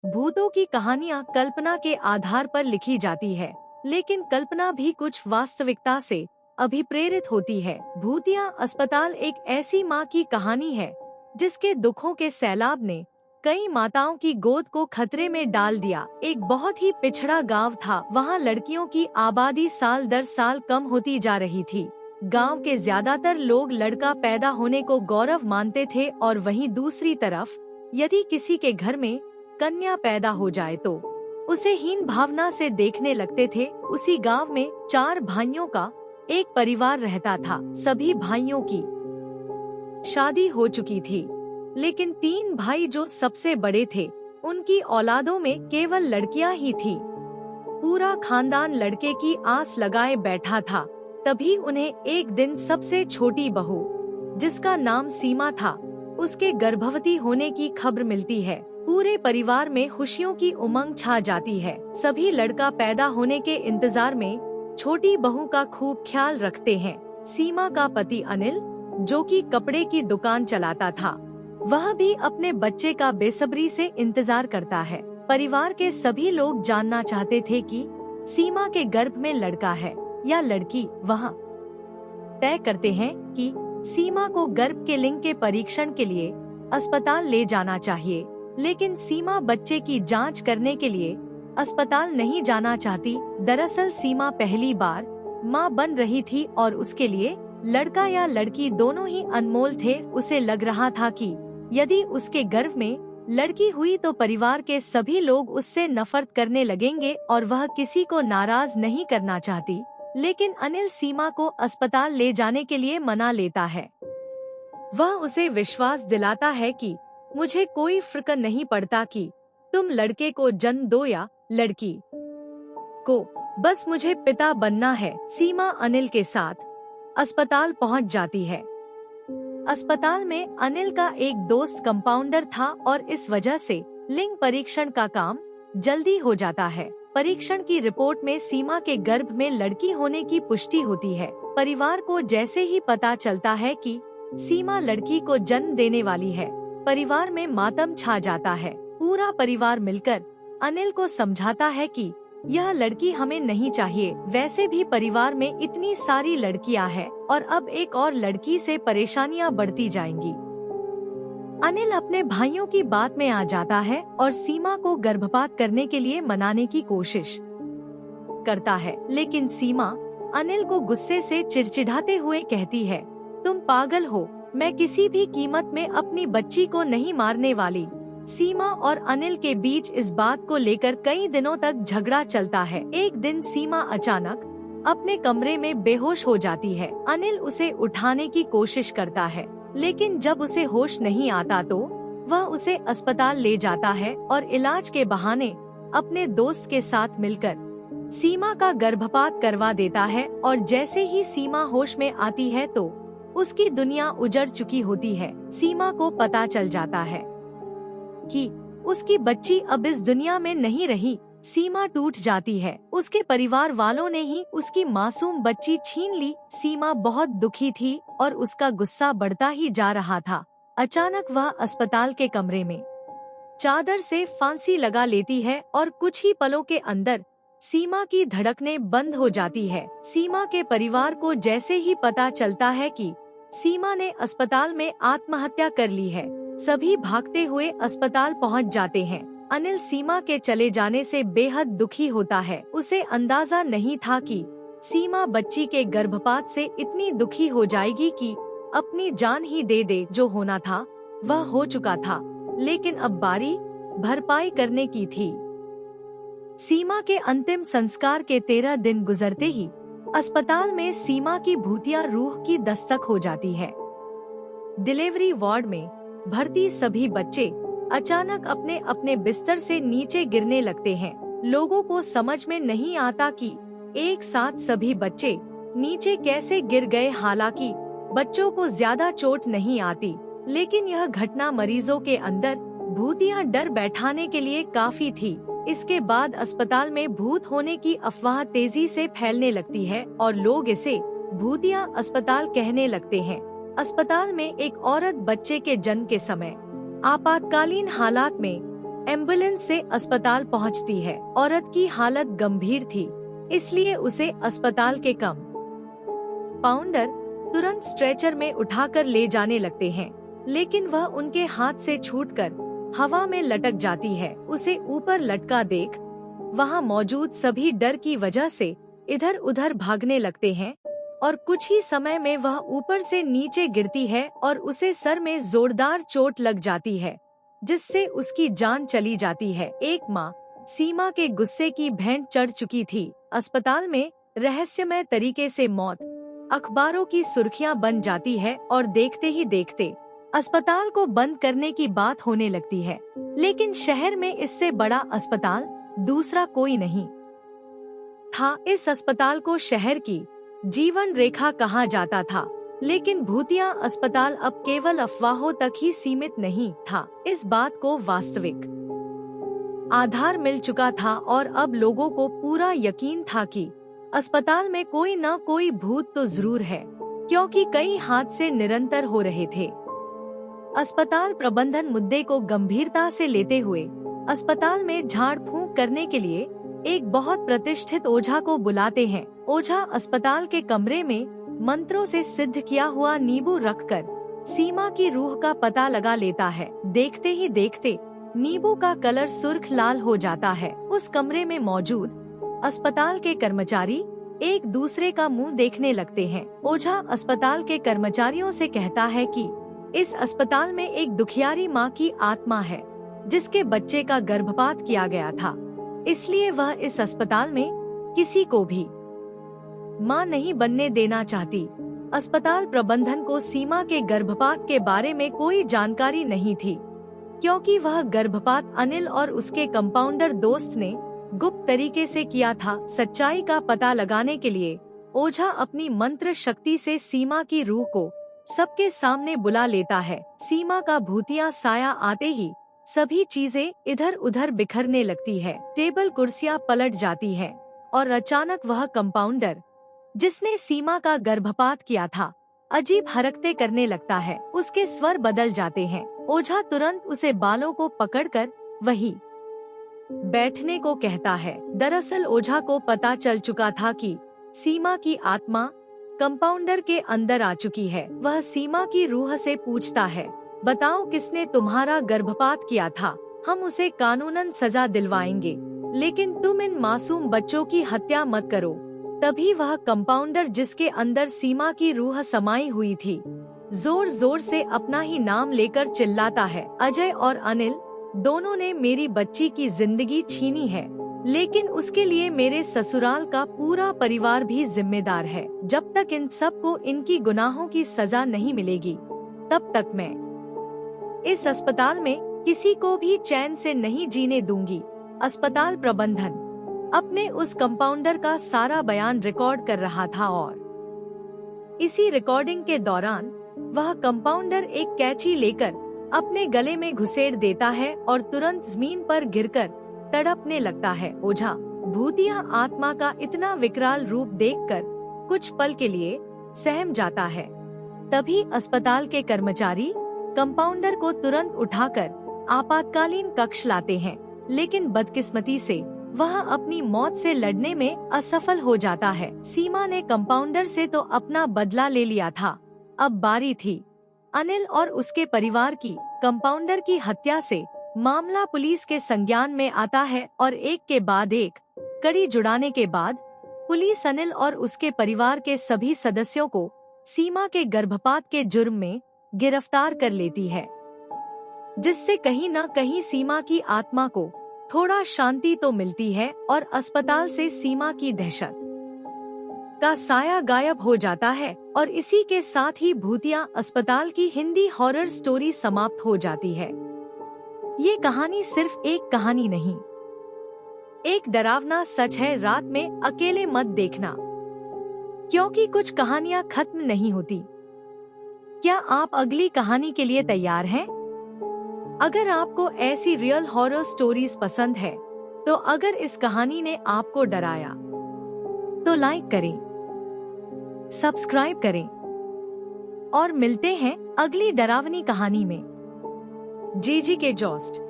भूतों की कहानियाँ कल्पना के आधार पर लिखी जाती है, लेकिन कल्पना भी कुछ वास्तविकता से अभिप्रेरित होती है। भूतिया अस्पताल एक ऐसी माँ की कहानी है जिसके दुखों के सैलाब ने कई माताओं की गोद को खतरे में डाल दिया। एक बहुत ही पिछड़ा गांव था, वहाँ लड़कियों की आबादी साल दर साल कम होती जा रही थी। गांव के ज्यादातर लोग लड़का पैदा होने को गौरव मानते थे और वहीं दूसरी तरफ यदि किसी के घर में कन्या पैदा हो जाए तो उसे हीन भावना से देखने लगते थे। उसी गांव में 4 भाइयों का एक परिवार रहता था। सभी भाइयों की शादी हो चुकी थी, लेकिन 3 भाई जो सबसे बड़े थे उनकी औलादों में केवल लड़कियां ही थी। पूरा खानदान लड़के की आस लगाए बैठा था। तभी उन्हें एक दिन सबसे छोटी बहू, जिसका नाम सीमा था, उसके गर्भवती होने की खबर मिलती है। पूरे परिवार में खुशियों की उमंग छा जाती है। सभी लड़का पैदा होने के इंतजार में छोटी बहू का खूब ख्याल रखते हैं। सीमा का पति अनिल, जो कि कपड़े की दुकान चलाता था, वह भी अपने बच्चे का बेसब्री से इंतजार करता है। परिवार के सभी लोग जानना चाहते थे कि सीमा के गर्भ में लड़का है या लड़की। वह तय करते हैं कि सीमा को गर्भ के लिंग के परीक्षण के लिए अस्पताल ले जाना चाहिए, लेकिन सीमा बच्चे की जांच करने के लिए अस्पताल नहीं जाना चाहती। दरअसल सीमा पहली बार मां बन रही थी और उसके लिए लड़का या लड़की दोनों ही अनमोल थे। उसे लग रहा था कि यदि उसके गर्भ में लड़की हुई तो परिवार के सभी लोग उससे नफरत करने लगेंगे और वह किसी को नाराज नहीं करना चाहती। लेकिन अनिल सीमा को अस्पताल ले जाने के लिए मना लेता है। वह उसे विश्वास दिलाता है कि मुझे कोई फर्क नहीं पड़ता कि तुम लड़के को जन्म दो या लड़की को, बस मुझे पिता बनना है। सीमा अनिल के साथ अस्पताल पहुंच जाती है। अस्पताल में अनिल का एक दोस्त कंपाउंडर था और इस वजह से लिंग परीक्षण का काम जल्दी हो जाता है। परीक्षण की रिपोर्ट में सीमा के गर्भ में लड़की होने की पुष्टि होती है। परिवार को जैसे ही पता चलता है कि सीमा लड़की को जन्म देने वाली है, परिवार में मातम छा जाता है। पूरा परिवार मिलकर अनिल को समझाता है कि यह लड़की हमें नहीं चाहिए। वैसे भी परिवार में इतनी सारी लड़कियां हैं और अब एक और लड़की से परेशानियां बढ़ती जाएंगी। अनिल अपने भाइयों की बात में आ जाता है और सीमा को गर्भपात करने के लिए मनाने की कोशिश करता है, लेकिन सीमा अनिल को गुस्से से चिड़चिड़ाते हुए कहती है, तुम पागल हो, मैं किसी भी कीमत में अपनी बच्ची को नहीं मारने वाली। सीमा और अनिल के बीच इस बात को लेकर कई दिनों तक झगड़ा चलता है। एक दिन सीमा अचानक अपने कमरे में बेहोश हो जाती है। अनिल उसे उठाने की कोशिश करता है, लेकिन जब उसे होश नहीं आता तो वह उसे अस्पताल ले जाता है और इलाज के बहाने अपने दोस्त के साथ मिलकर सीमा का गर्भपात करवा देता है। और जैसे ही सीमा होश में आती है तो उसकी दुनिया उजड़ चुकी होती है। सीमा को पता चल जाता है कि उसकी बच्ची अब इस दुनिया में नहीं रही। सीमा टूट जाती है। उसके परिवार वालों ने ही उसकी मासूम बच्ची छीन ली। सीमा बहुत दुखी थी और उसका गुस्सा बढ़ता ही जा रहा था। अचानक वह अस्पताल के कमरे में चादर से फांसी लगा लेती है और कुछ ही पलों के अंदर सीमा की धड़कनें बंद हो जाती है। सीमा के परिवार को जैसे ही पता चलता है कि सीमा ने अस्पताल में आत्महत्या कर ली है, सभी भागते हुए अस्पताल पहुंच जाते हैं। अनिल सीमा के चले जाने से बेहद दुखी होता है। उसे अंदाजा नहीं था कि सीमा बच्ची के गर्भपात से इतनी दुखी हो जाएगी कि अपनी जान ही दे दे। जो होना था वह हो चुका था, लेकिन अब बारी भरपाई करने की थी। सीमा के अंतिम संस्कार के 13 दिन गुजरते ही अस्पताल में सीमा की भूतिया रूह की दस्तक हो जाती है। डिलीवरी वार्ड में भर्ती सभी बच्चे अचानक अपने अपने बिस्तर से नीचे गिरने लगते हैं। लोगों को समझ में नहीं आता कि एक साथ सभी बच्चे नीचे कैसे गिर गए। हालांकि बच्चों को ज्यादा चोट नहीं आती, लेकिन यह घटना मरीजों के अंदर भूतिया डर बैठाने के लिए काफी थी। इसके बाद अस्पताल में भूत होने की अफवाह तेजी से फैलने लगती है और लोग इसे भूतिया अस्पताल कहने लगते हैं। अस्पताल में एक औरत बच्चे के जन्म के समय आपातकालीन हालात में एम्बुलेंस से अस्पताल पहुंचती है। औरत की हालत गंभीर थी, इसलिए उसे अस्पताल के कंपाउंडर तुरंत स्ट्रेचर में उठाकर ले जाने लगते हैं, लेकिन वह उनके हाथ से छूटकर हवा में लटक जाती है। उसे ऊपर लटका देख वहां मौजूद सभी डर की वजह से इधर उधर भागने लगते हैं और कुछ ही समय में वह ऊपर से नीचे गिरती है और उसे सर में जोरदार चोट लग जाती है, जिससे उसकी जान चली जाती है। एक माँ सीमा के गुस्से की भेंट चढ़ चुकी थी। अस्पताल में रहस्यमय तरीके से मौत अखबारों की सुर्खियां बन जाती है और देखते ही देखते अस्पताल को बंद करने की बात होने लगती है। लेकिन शहर में इससे बड़ा अस्पताल दूसरा कोई नहीं था। इस अस्पताल को शहर की जीवन रेखा कहा जाता था, लेकिन भूतिया अस्पताल अब केवल अफवाहों तक ही सीमित नहीं था। इस बात को वास्तविक आधार मिल चुका था और अब लोगों को पूरा यकीन था कि अस्पताल में कोई न कोई भूत तो जरूर है, क्योंकि कई हादसे निरंतर हो रहे थे। अस्पताल प्रबंधन मुद्दे को गंभीरता से लेते हुए अस्पताल में झाड़ फूंक करने के लिए एक बहुत प्रतिष्ठित ओझा को बुलाते हैं। ओझा अस्पताल के कमरे में मंत्रों से सिद्ध किया हुआ नींबू रखकर सीमा की रूह का पता लगा लेता है। देखते ही देखते नींबू का कलर सुर्ख लाल हो जाता है। उस कमरे में मौजूद अस्पताल के कर्मचारी एक दूसरे का मुंह देखने लगते हैं। ओझा अस्पताल के कर्मचारियों से कहता है कि इस अस्पताल में एक दुखियारी माँ की आत्मा है, जिसके बच्चे का गर्भपात किया गया था, इसलिए वह इस अस्पताल में किसी को भी माँ नहीं बनने देना चाहती। अस्पताल प्रबंधन को सीमा के गर्भपात के बारे में कोई जानकारी नहीं थी, क्योंकि वह गर्भपात अनिल और उसके कंपाउंडर दोस्त ने गुप्त तरीके से किया था। सच्चाई का पता लगाने के लिए ओझा अपनी मंत्र शक्ति से सीमा की रूह को सबके सामने बुला लेता है। सीमा का भूतिया साया आते ही सभी चीजें इधर उधर बिखरने लगती है। टेबल कुर्सियां पलट जाती है और अचानक वह कंपाउंडर जिसने सीमा का गर्भपात किया था अजीब हरकतें करने लगता है। उसके स्वर बदल जाते हैं। ओझा तुरंत उसे बालों को पकड़कर वही बैठने को कहता है। दरअसल ओझा को पता चल चुका था कि सीमा की आत्मा कंपाउंडर के अंदर आ चुकी है। वह सीमा की रूह से पूछता है, बताओ किसने तुम्हारा गर्भपात किया था? हम उसे कानूनन सजा दिलवाएंगे, लेकिन तुम इन मासूम बच्चों की हत्या मत करो। तभी वह कंपाउंडर जिसके अंदर सीमा की रूह समाई हुई थी जोर जोर से अपना ही नाम लेकर चिल्लाता है, अजय और अनिल दोनों ने मेरी बच्ची की जिंदगी छीनी है, लेकिन उसके लिए मेरे ससुराल का पूरा परिवार भी जिम्मेदार है। जब तक इन सब को इनकी गुनाहों की सजा नहीं मिलेगी, तब तक मैं इस अस्पताल में किसी को भी चैन से नहीं जीने दूंगी। अस्पताल प्रबंधन अपने उस कंपाउंडर का सारा बयान रिकॉर्ड कर रहा था और इसी रिकॉर्डिंग के दौरान वह कंपाउंडर एक कैंची लेकर अपने गले में घुसेड़ देता है और तुरंत जमीन पर गिरकर तड़पने लगता है। ओझा भूतिया आत्मा का इतना विकराल रूप देखकर कुछ पल के लिए सहम जाता है। तभी अस्पताल के कर्मचारी कंपाउंडर को तुरंत उठाकर आपातकालीन कक्ष लाते हैं, लेकिन बदकिस्मती से वह अपनी मौत से लड़ने में असफल हो जाता है। सीमा ने कंपाउंडर से तो अपना बदला ले लिया था, अब बारी थी अनिल और उसके परिवार की। कंपाउंडर की हत्या से मामला पुलिस के संज्ञान में आता है और एक के बाद एक कड़ी जुड़ाने के बाद पुलिस अनिल और उसके परिवार के सभी सदस्यों को सीमा के गर्भपात के जुर्म में गिरफ्तार कर लेती है, जिससे कहीं न कहीं सीमा की आत्मा को थोड़ा शांति तो मिलती है और अस्पताल से सीमा की दहशत का साया गायब हो जाता है। और इसी के साथ ही भूतिया अस्पताल की हिंदी हॉरर स्टोरी समाप्त हो जाती है। ये कहानी सिर्फ एक कहानी नहीं, एक डरावना सच है। रात में अकेले मत देखना, क्योंकि कुछ कहानियां खत्म नहीं होती। क्या आप अगली कहानी के लिए तैयार हैं? अगर आपको ऐसी रियल हॉरर स्टोरीज पसंद है, तो अगर इस कहानी ने आपको डराया तो लाइक करें, सब्सक्राइब करें और मिलते हैं अगली डरावनी कहानी में। जीजी के जोस्ट।